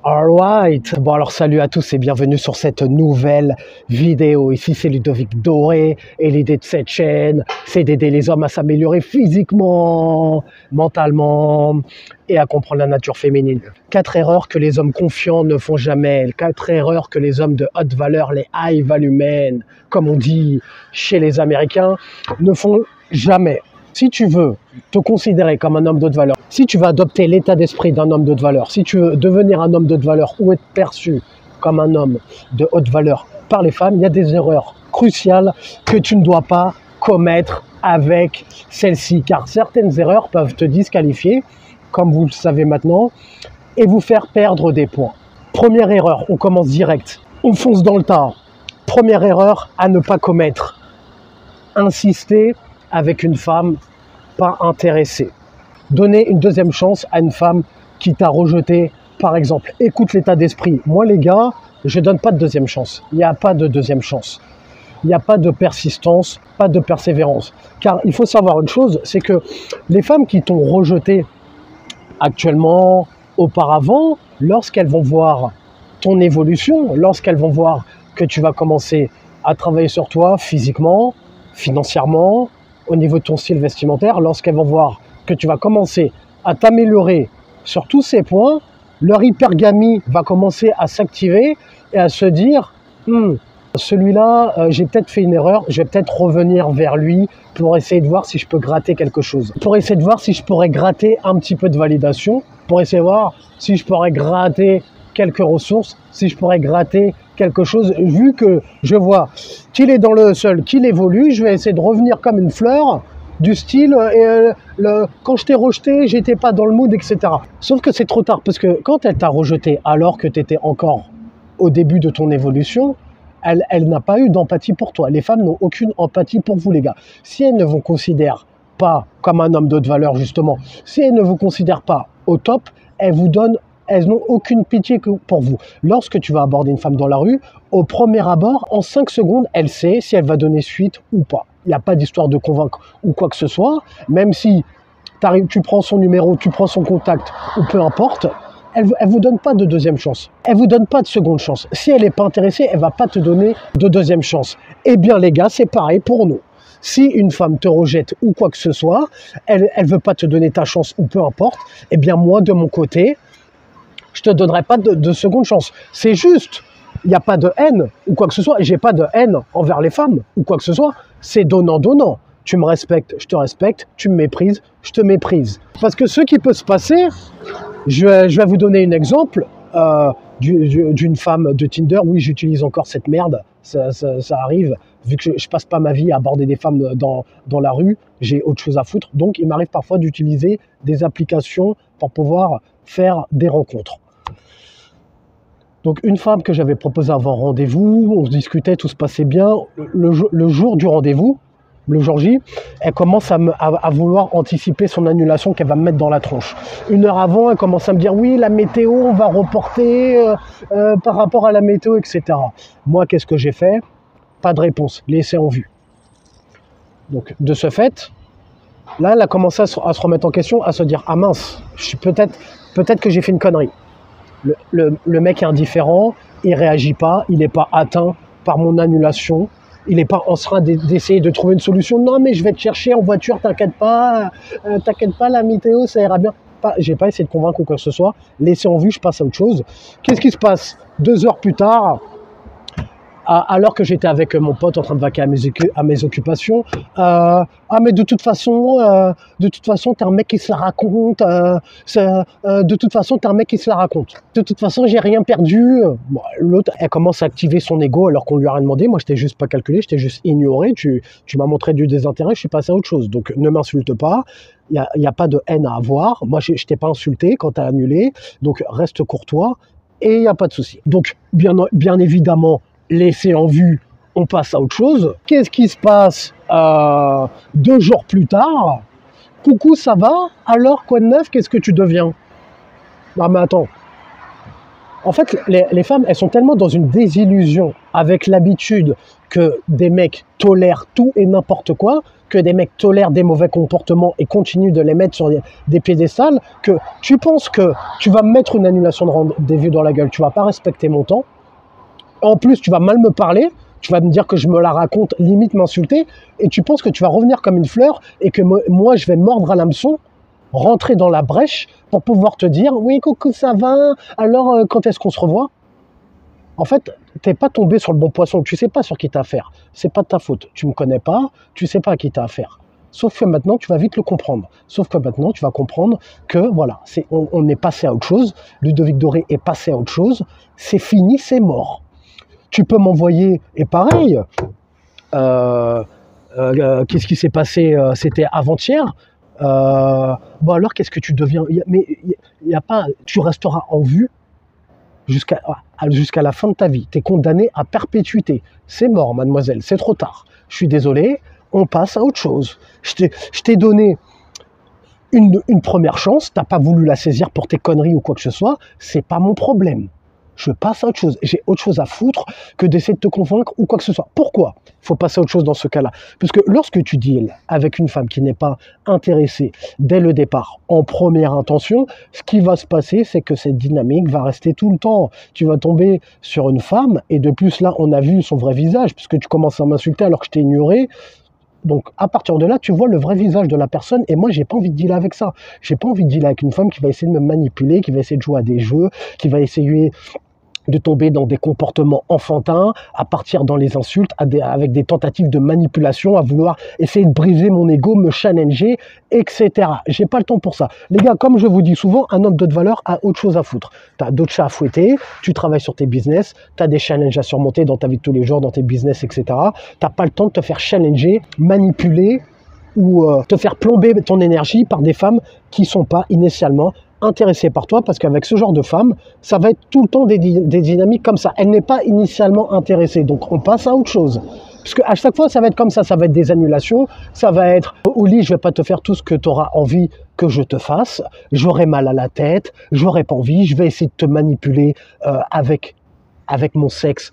Alright, bon alors salut à tous et bienvenue sur cette nouvelle vidéo. Ici c'est Ludovic Doré et l'idée de cette chaîne c'est d'aider les hommes à s'améliorer physiquement, mentalement et à comprendre la nature féminine. 4 erreurs que les hommes confiants ne font jamais, 4 erreurs que les hommes de haute valeur, les high value men, comme on dit chez les Américains, ne font jamais. Si tu veux te considérer comme un homme de haute valeur, si tu veux adopter l'état d'esprit d'un homme de haute valeur, si tu veux devenir un homme de haute valeur ou être perçu comme un homme de haute valeur par les femmes, il y a des erreurs cruciales que tu ne dois pas commettre avec celle-ci, car certaines erreurs peuvent te disqualifier, comme vous le savez maintenant, et vous faire perdre des points. Première erreur, on commence direct, on fonce dans le tas. Première erreur à ne pas commettre, insister avec une femme pas intéressée. Donner une deuxième chance à une femme qui t'a rejeté, par exemple. Écoute l'état d'esprit. Moi, les gars, je ne donne pas de deuxième chance. Il n'y a pas de deuxième chance. Il n'y a pas de persistance, pas de persévérance. Car il faut savoir une chose, c'est que les femmes qui t'ont rejeté actuellement, auparavant, lorsqu'elles vont voir ton évolution, lorsqu'elles vont voir que tu vas commencer à travailler sur toi physiquement, financièrement, au niveau de ton style vestimentaire, lorsqu'elles vont voir que tu vas commencer à t'améliorer sur tous ces points, leur hypergamie va commencer à s'activer et à se dire celui-là, j'ai peut-être fait une erreur, je vais peut-être revenir vers lui pour essayer de voir si je peux gratter quelque chose. Pour essayer de voir si je pourrais gratter un petit peu de validation, pour essayer de voir si je pourrais gratter quelques ressources, si je pourrais gratter quelque chose, vu que je vois qu'il est dans le sol, qu'il évolue, je vais essayer de revenir comme une fleur, du style, quand je t'ai rejeté, j'étais pas dans le mood, etc. Sauf que c'est trop tard, parce que quand elle t'a rejeté alors que tu étais encore au début de ton évolution, elle n'a pas eu d'empathie pour toi. Les femmes n'ont aucune empathie pour vous, les gars. Si elles ne vous considèrent pas comme un homme de haute valeur, justement, si elles ne vous considèrent pas au top, elles n'ont aucune pitié pour vous. Lorsque tu vas aborder une femme dans la rue, au premier abord, en 5 secondes, elle sait si elle va donner suite ou pas. Il n'y a pas d'histoire de convaincre ou quoi que ce soit. Même si tu prends son numéro, tu prends son contact ou peu importe, elle ne vous donne pas de deuxième chance. Elle ne vous donne pas de seconde chance. Si elle n'est pas intéressée, elle ne va pas te donner de deuxième chance. Eh bien les gars, c'est pareil pour nous. Si une femme te rejette ou quoi que ce soit, elle ne veut pas te donner ta chance ou peu importe, eh bien moi de mon côté, je ne te donnerai pas de seconde chance. C'est juste, il n'y a pas de haine ou quoi que ce soit. Et je n'ai pas de haine envers les femmes ou quoi que ce soit. C'est donnant-donnant. Tu me respectes, je te respecte. Tu me méprises, je te méprise. Parce que ce qui peut se passer, je vais vous donner un exemple d'une femme de Tinder. Oui, j'utilise encore cette merde. Ça arrive. Vu que je passe pas ma vie à aborder des femmes dans la rue, j'ai autre chose à foutre. Donc, il m'arrive parfois d'utiliser des applications pour pouvoir faire des rencontres. Donc, une femme que j'avais proposée avant rendez-vous, on se discutait, tout se passait bien. Le jour du rendez-vous, le jour J, elle commence à vouloir anticiper son annulation qu'elle va me mettre dans la tronche. 1 heure avant, elle commence à me dire « Oui, la météo, on va reporter par rapport à la météo, etc. » Moi, qu'est-ce que j'ai fait? Pas de réponse, laissé en vue. Donc, de ce fait, là, elle a commencé à se remettre en question, à se dire « Ah mince, peut-être que j'ai fait une connerie. » Le mec est indifférent, il réagit pas, il n'est pas atteint par mon annulation, il n'est pas en train d'essayer de trouver une solution. Non, mais je vais te chercher en voiture, t'inquiète pas, la météo, ça ira bien. J'ai pas essayé de convaincre ou quoi que ce soit. Laissez en vue, je passe à autre chose. Qu'est-ce qui se passe 2 heures plus tard, alors que j'étais avec mon pote en train de vaquer à mes occupations, mais de toute façon, t'es un mec qui se la raconte, de toute façon, t'es un mec qui se la raconte. De toute façon, j'ai rien perdu. Bon, l'autre, elle commence à activer son ego alors qu'on lui a rien demandé. Moi, je t'ai juste pas calculé, je t'ai juste ignoré. Tu m'as montré du désintérêt, je suis passé à autre chose. Donc, ne m'insulte pas. Il y a pas de haine à avoir. Moi, je t'ai pas insulté quand t'as annulé. Donc, reste courtois et il n'y a pas de souci. Donc, bien évidemment, laissé en vue, on passe à autre chose. Qu'est-ce qui se passe 2 jours plus tard? Coucou, ça va? Alors, quoi de neuf? Qu'est-ce que tu deviens? Non mais attends. En fait, les femmes, elles sont tellement dans une désillusion avec l'habitude que des mecs tolèrent tout et n'importe quoi, que des mecs tolèrent des mauvais comportements et continuent de les mettre sur des piédestals, que tu penses que tu vas me mettre une annulation de rendez-vous dans la gueule, tu vas pas respecter mon temps. En plus, tu vas mal me parler, tu vas me dire que je me la raconte, limite m'insulter, et tu penses que tu vas revenir comme une fleur et que moi, je vais mordre à l'hameçon, rentrer dans la brèche pour pouvoir te dire « Oui, coucou, ça va, alors quand est-ce qu'on se revoit ?» En fait, t'es pas tombé sur le bon poisson, tu sais pas sur qui t'as affaire. C'est pas de ta faute, tu me connais pas, tu sais pas à qui t'as affaire. Sauf que maintenant, tu vas vite le comprendre. Sauf que maintenant, tu vas comprendre que voilà, on est passé à autre chose. Ludovic Doré est passé à autre chose. C'est fini, c'est mort. Tu peux m'envoyer, et pareil, qu'est-ce qui s'est passé? C'était avant-hier. Bon alors, qu'est-ce que tu deviens? Mais il y a pas, tu resteras en vue jusqu'à la fin de ta vie. Tu es condamné à perpétuité. C'est mort, mademoiselle, c'est trop tard. Je suis désolé, on passe à autre chose. Je t'ai donné une première chance, tu n'as pas voulu la saisir pour tes conneries ou quoi que ce soit, c'est pas mon problème. Je passe à autre chose. J'ai autre chose à foutre que d'essayer de te convaincre ou quoi que ce soit. Pourquoi il faut passer à autre chose dans ce cas-là? Parce que lorsque tu deals avec une femme qui n'est pas intéressée dès le départ, en première intention, ce qui va se passer, c'est que cette dynamique va rester tout le temps. Tu vas tomber sur une femme, et de plus là, on a vu son vrai visage, puisque tu commences à m'insulter alors que je t'ai ignoré. Donc, à partir de là, tu vois le vrai visage de la personne, et moi, j'ai pas envie de dealer avec ça. J'ai pas envie de dealer avec une femme qui va essayer de me manipuler, qui va essayer de jouer à des jeux, qui va essayer de tomber dans des comportements enfantins, à partir dans les insultes, avec des tentatives de manipulation, à vouloir essayer de briser mon ego, me challenger, etc. J'ai pas le temps pour ça. Les gars, comme je vous dis souvent, un homme de haute valeur a autre chose à foutre. Tu as d'autres chats à fouetter, tu travailles sur tes business, tu as des challenges à surmonter dans ta vie de tous les jours, dans tes business, etc. Tu n'as pas le temps de te faire challenger, manipuler ou te faire plomber ton énergie par des femmes qui ne sont pas initialement intéressée par toi, parce qu'avec ce genre de femme, ça va être tout le temps des dynamiques comme ça. Elle n'est pas initialement intéressée, donc on passe à autre chose. Parce qu'à chaque fois, ça va être comme ça va être des annulations, ça va être au lit, je vais pas te faire tout ce que tu auras envie que je te fasse, j'aurai mal à la tête, j'aurai pas envie, je vais essayer de te manipuler avec mon sexe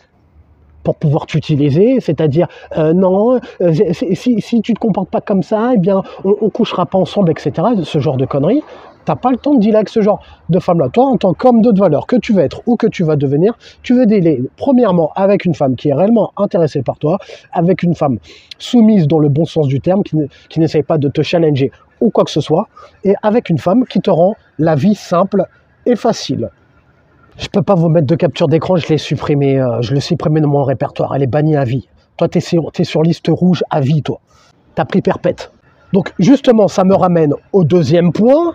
pour pouvoir t'utiliser, c'est-à-dire non, si tu te comportes pas comme ça, eh bien on couchera pas ensemble, etc. Ce genre de conneries. T'as pas le temps de dealer avec ce genre de femme-là. Toi, en tant qu'homme de valeur que tu vas être ou que tu vas devenir, tu veux dealer premièrement avec une femme qui est réellement intéressée par toi, avec une femme soumise dans le bon sens du terme, qui n'essaye pas de te challenger ou quoi que ce soit, et avec une femme qui te rend la vie simple et facile. Je peux pas vous mettre de capture d'écran, je l'ai supprimé de mon répertoire, elle est bannie à vie. Toi, t'es sur liste rouge à vie, toi. T'as pris perpète. Donc justement, ça me ramène au deuxième point,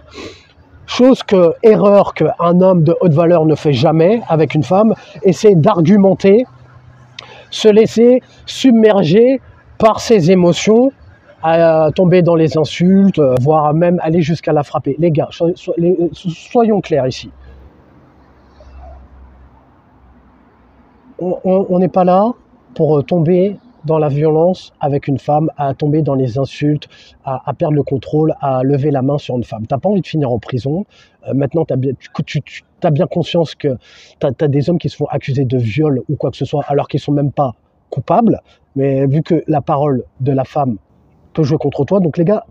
erreur qu'un homme de haute valeur ne fait jamais avec une femme, et c'est d'argumenter, se laisser submerger par ses émotions, à tomber dans les insultes, voire même aller jusqu'à la frapper. Les gars, soyons clairs ici. On n'est pas là pour tomber dans la violence avec une femme, à tomber dans les insultes, à perdre le contrôle, à lever la main sur une femme. T'as pas envie de finir en prison. Maintenant, tu as bien conscience que tu as des hommes qui se font accuser de viol ou quoi que ce soit, alors qu'ils sont même pas coupables. Mais vu que la parole de la femme peut jouer contre toi, donc les gars,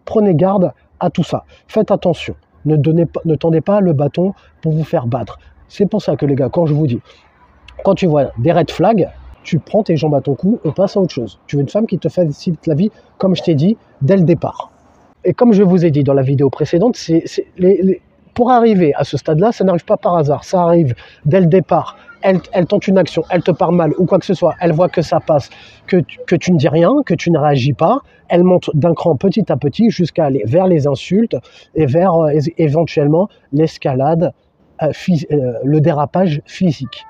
prenez garde à tout ça. Faites attention. Ne tendez pas le bâton pour vous faire battre. C'est pour ça que les gars, quand je vous dis, quand tu vois des red flags, tu prends tes jambes à ton cou, on passe à autre chose. Tu veux une femme qui te facilite la vie, comme je t'ai dit, dès le départ. Et comme je vous ai dit dans la vidéo précédente, pour arriver à ce stade-là, ça n'arrive pas par hasard. Ça arrive dès le départ. Elle tente une action, elle te parle mal ou quoi que ce soit. Elle voit que ça passe, que tu ne dis rien, que tu ne réagis pas. Elle monte d'un cran petit à petit jusqu'à aller vers les insultes et vers éventuellement l'escalade, le dérapage physique.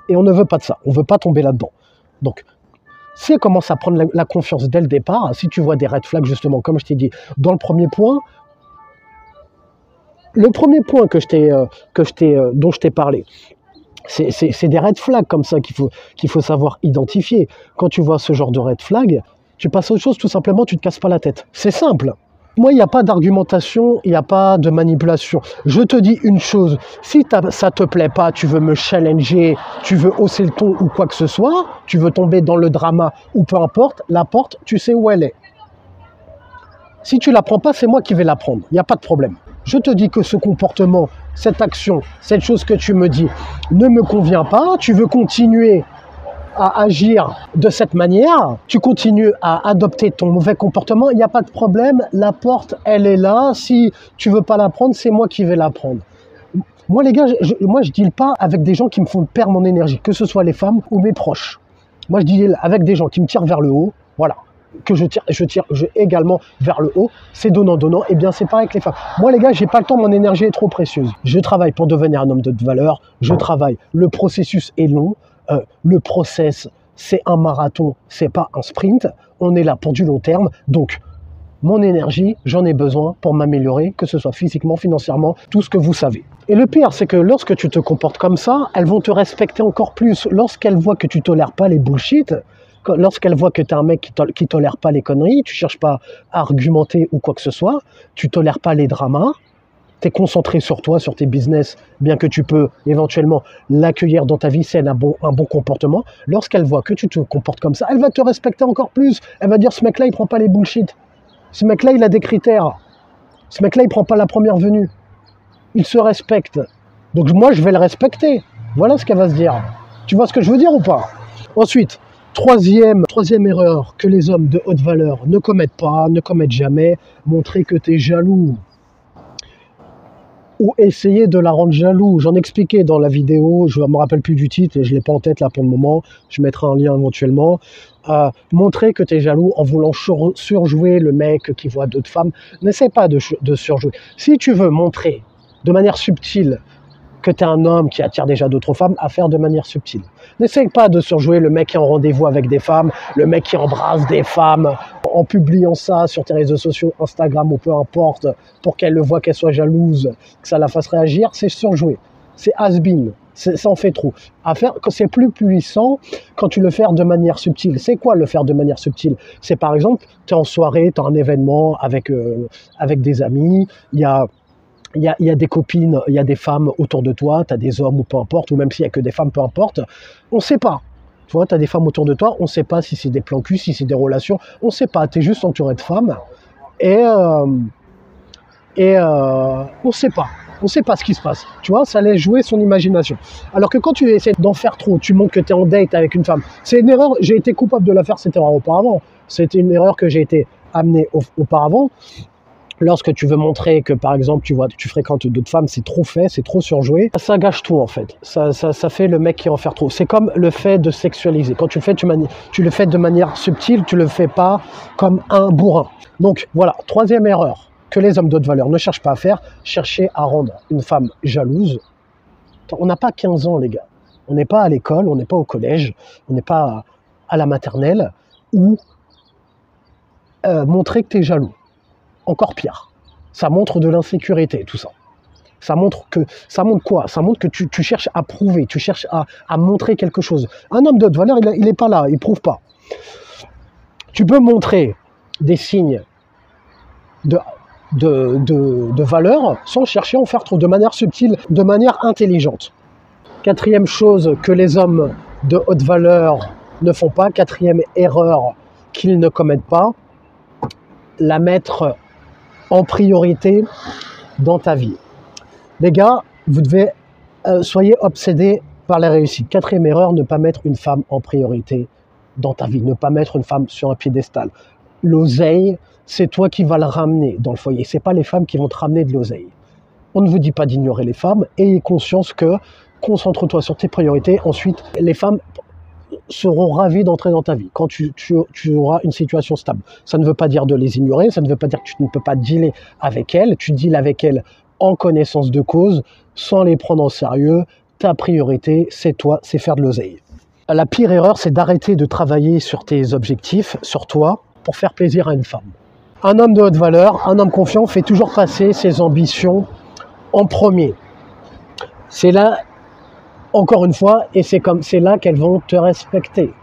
Et on ne veut pas de ça, on ne veut pas tomber là-dedans. Donc, si elle commence à prendre la confiance dès le départ, si tu vois des red flags, justement, comme je t'ai dit, dans le premier point dont je t'ai parlé, c'est des red flags comme ça qu'il faut savoir identifier. Quand tu vois ce genre de red flag, tu passes à autre chose, tout simplement, tu ne te casses pas la tête. C'est simple. Moi, il n'y a pas d'argumentation, il n'y a pas de manipulation. Je te dis une chose, si ça te plaît pas, tu veux me challenger, tu veux hausser le ton ou quoi que ce soit, tu veux tomber dans le drama ou peu importe, la porte, tu sais où elle est. Si tu la prends pas, c'est moi qui vais la prendre, il n'y a pas de problème. Je te dis que ce comportement, cette action, cette chose que tu me dis ne me convient pas, tu veux continuer à agir de cette manière, tu continues à adopter ton mauvais comportement, il n'y a pas de problème, la porte, elle est là, si tu veux pas la prendre, c'est moi qui vais la prendre. Moi les gars, moi je deal pas avec des gens qui me font perdre mon énergie, que ce soit les femmes ou mes proches. Moi je deal avec des gens qui me tirent vers le haut, voilà, que je tire également vers le haut, c'est donnant, et bien c'est pareil avec les femmes. Moi les gars, j'ai pas le temps, mon énergie est trop précieuse. Je travaille pour devenir un homme de valeur, je travaille, le processus est long, le process, c'est un marathon, c'est pas un sprint. On est là pour du long terme. Donc, mon énergie, j'en ai besoin pour m'améliorer, que ce soit physiquement, financièrement, tout ce que vous savez. Et le pire, c'est que lorsque tu te comportes comme ça, elles vont te respecter encore plus. Lorsqu'elles voient que tu tolères pas les bullshit, lorsqu'elles voient que tu es un mec qui tolère pas les conneries, tu cherches pas à argumenter ou quoi que ce soit, tu tolères pas les dramas, tu es concentré sur toi, sur tes business, bien que tu peux éventuellement l'accueillir dans ta vie, c'est un bon comportement. Lorsqu'elle voit que tu te comportes comme ça, elle va te respecter encore plus. Elle va dire, ce mec-là, il prend pas les bullshit. Ce mec-là, il a des critères. Ce mec-là, il prend pas la première venue. Il se respecte. Donc moi, je vais le respecter. Voilà ce qu'elle va se dire. Tu vois ce que je veux dire ou pas? Ensuite, troisième erreur que les hommes de haute valeur ne commettent pas, ne commettent jamais, montrer que tu es jaloux. Ou essayer de la rendre jaloux. J'en expliquais dans la vidéo, je ne me rappelle plus du titre, je ne l'ai pas en tête là pour le moment, je mettrai un lien éventuellement. Montrer que tu es jaloux en voulant surjouer le mec qui voit d'autres femmes. N'essaie pas de surjouer. Si tu veux montrer de manière subtile que tu es un homme qui attire déjà d'autres femmes, à faire de manière subtile. N'essaie pas de surjouer le mec qui est en rendez-vous avec des femmes, le mec qui embrasse des femmes, en publiant ça sur tes réseaux sociaux, Instagram ou peu importe, pour qu'elle le voit, qu'elle soit jalouse, que ça la fasse réagir, c'est surjouer. C'est has-been, ça en fait trop. À faire, c'est plus puissant quand tu le fais de manière subtile. C'est quoi le faire de manière subtile? C'est par exemple, tu es en soirée, tu as un événement avec des amis, il y a des copines, il y a des femmes autour de toi, tu as des hommes ou peu importe, ou même s'il n'y a que des femmes, peu importe, on ne sait pas. Tu vois, tu as des femmes autour de toi, on ne sait pas si c'est des plans cul, si c'est des relations, on ne sait pas, tu es juste entouré de femmes, et on ne sait pas. On ne sait pas ce qui se passe. Tu vois, ça laisse jouer son imagination. Alors que quand tu essaies d'en faire trop, tu montres que tu es en date avec une femme. C'est une erreur, j'ai été coupable de la faire cette erreur auparavant. C'était une erreur que j'ai été amené auparavant. Lorsque tu veux montrer que, par exemple, tu fréquentes d'autres femmes, c'est trop fait, c'est trop surjoué, ça gâche tout en fait. Ça fait le mec qui en fait trop. C'est comme le fait de sexualiser. Quand tu le fais, tu le fais de manière subtile, tu le fais pas comme un bourrin. Donc voilà, troisième erreur que les hommes d'autres valeurs ne cherchent pas à faire, chercher à rendre une femme jalouse. On n'a pas 15 ans les gars. On n'est pas à l'école, on n'est pas au collège, on n'est pas à la maternelle, ou montrer que tu es jaloux. Encore pire, ça montre de l'insécurité, tout ça. Ça montre quoi? Ça montre que tu cherches à prouver, tu cherches à montrer quelque chose. Un homme de haute valeur, il n'est pas là, il ne prouve pas. Tu peux montrer des signes de valeur sans chercher à en faire trop, de manière subtile, de manière intelligente. Quatrième chose que les hommes de haute valeur ne font pas, quatrième erreur qu'ils ne commettent pas, la mettre en priorité dans ta vie. Les gars, vous devez soyez obsédés par la réussite. Quatrième erreur, ne pas mettre une femme en priorité dans ta vie, ne pas mettre une femme sur un piédestal. L'oseille, c'est toi qui vas le ramener dans le foyer, c'est pas les femmes qui vont te ramener de l'oseille. On ne vous dit pas d'ignorer les femmes, ayez conscience que concentre-toi sur tes priorités. Ensuite, les femmes seront ravis d'entrer dans ta vie quand tu auras une situation stable. Ça ne veut pas dire de les ignorer, ça ne veut pas dire que tu ne peux pas dealer avec elles, tu deals avec elles en connaissance de cause, sans les prendre en sérieux. Ta priorité, c'est toi, c'est faire de l'oseille. La pire erreur, c'est d'arrêter de travailler sur tes objectifs, sur toi, pour faire plaisir à une femme. Un homme de haute valeur, un homme confiant, fait toujours passer ses ambitions en premier. C'est là, encore une fois, et c'est là qu'elles vont te respecter.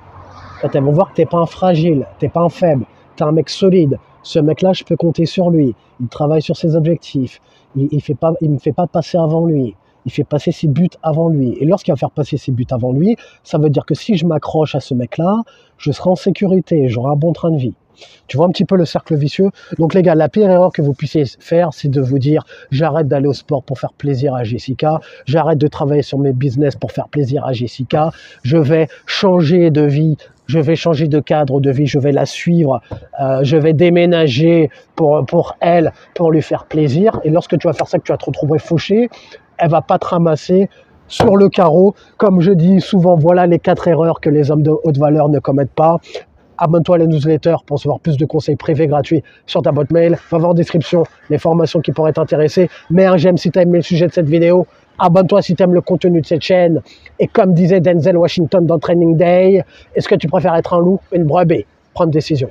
Quand elles vont voir que tu n'es pas un fragile, tu n'es pas un faible, tu es un mec solide, Ce mec-là, je peux compter sur lui. Il travaille sur ses objectifs. Il me fait pas passer avant lui. Il fait passer ses buts avant lui. Et lorsqu'il va faire passer ses buts avant lui, ça veut dire que si je m'accroche à ce mec-là, je serai en sécurité, j'aurai un bon train de vie. Tu vois un petit peu le cercle vicieux? Donc les gars, la pire erreur que vous puissiez faire, c'est de vous dire j'arrête d'aller au sport pour faire plaisir à Jessica, j'arrête de travailler sur mes business pour faire plaisir à Jessica, je vais changer de vie, je vais changer de cadre de vie, je vais la suivre, je vais déménager pour elle, pour lui faire plaisir. Et lorsque tu vas faire ça, que tu vas te retrouver fauché, elle va pas te ramasser sur le carreau. Comme je dis souvent, voilà les 4 erreurs que les hommes de haute valeur ne commettent pas. Abonne-toi à la newsletter pour recevoir plus de conseils privés gratuits sur ta boîte mail. Va voir en description les formations qui pourraient t'intéresser. Mets un j'aime si tu as aimé le sujet de cette vidéo. Abonne-toi si tu aimes le contenu de cette chaîne. Et comme disait Denzel Washington dans Training Day, est-ce que tu préfères être un loup ou une brebis? Prends une décision.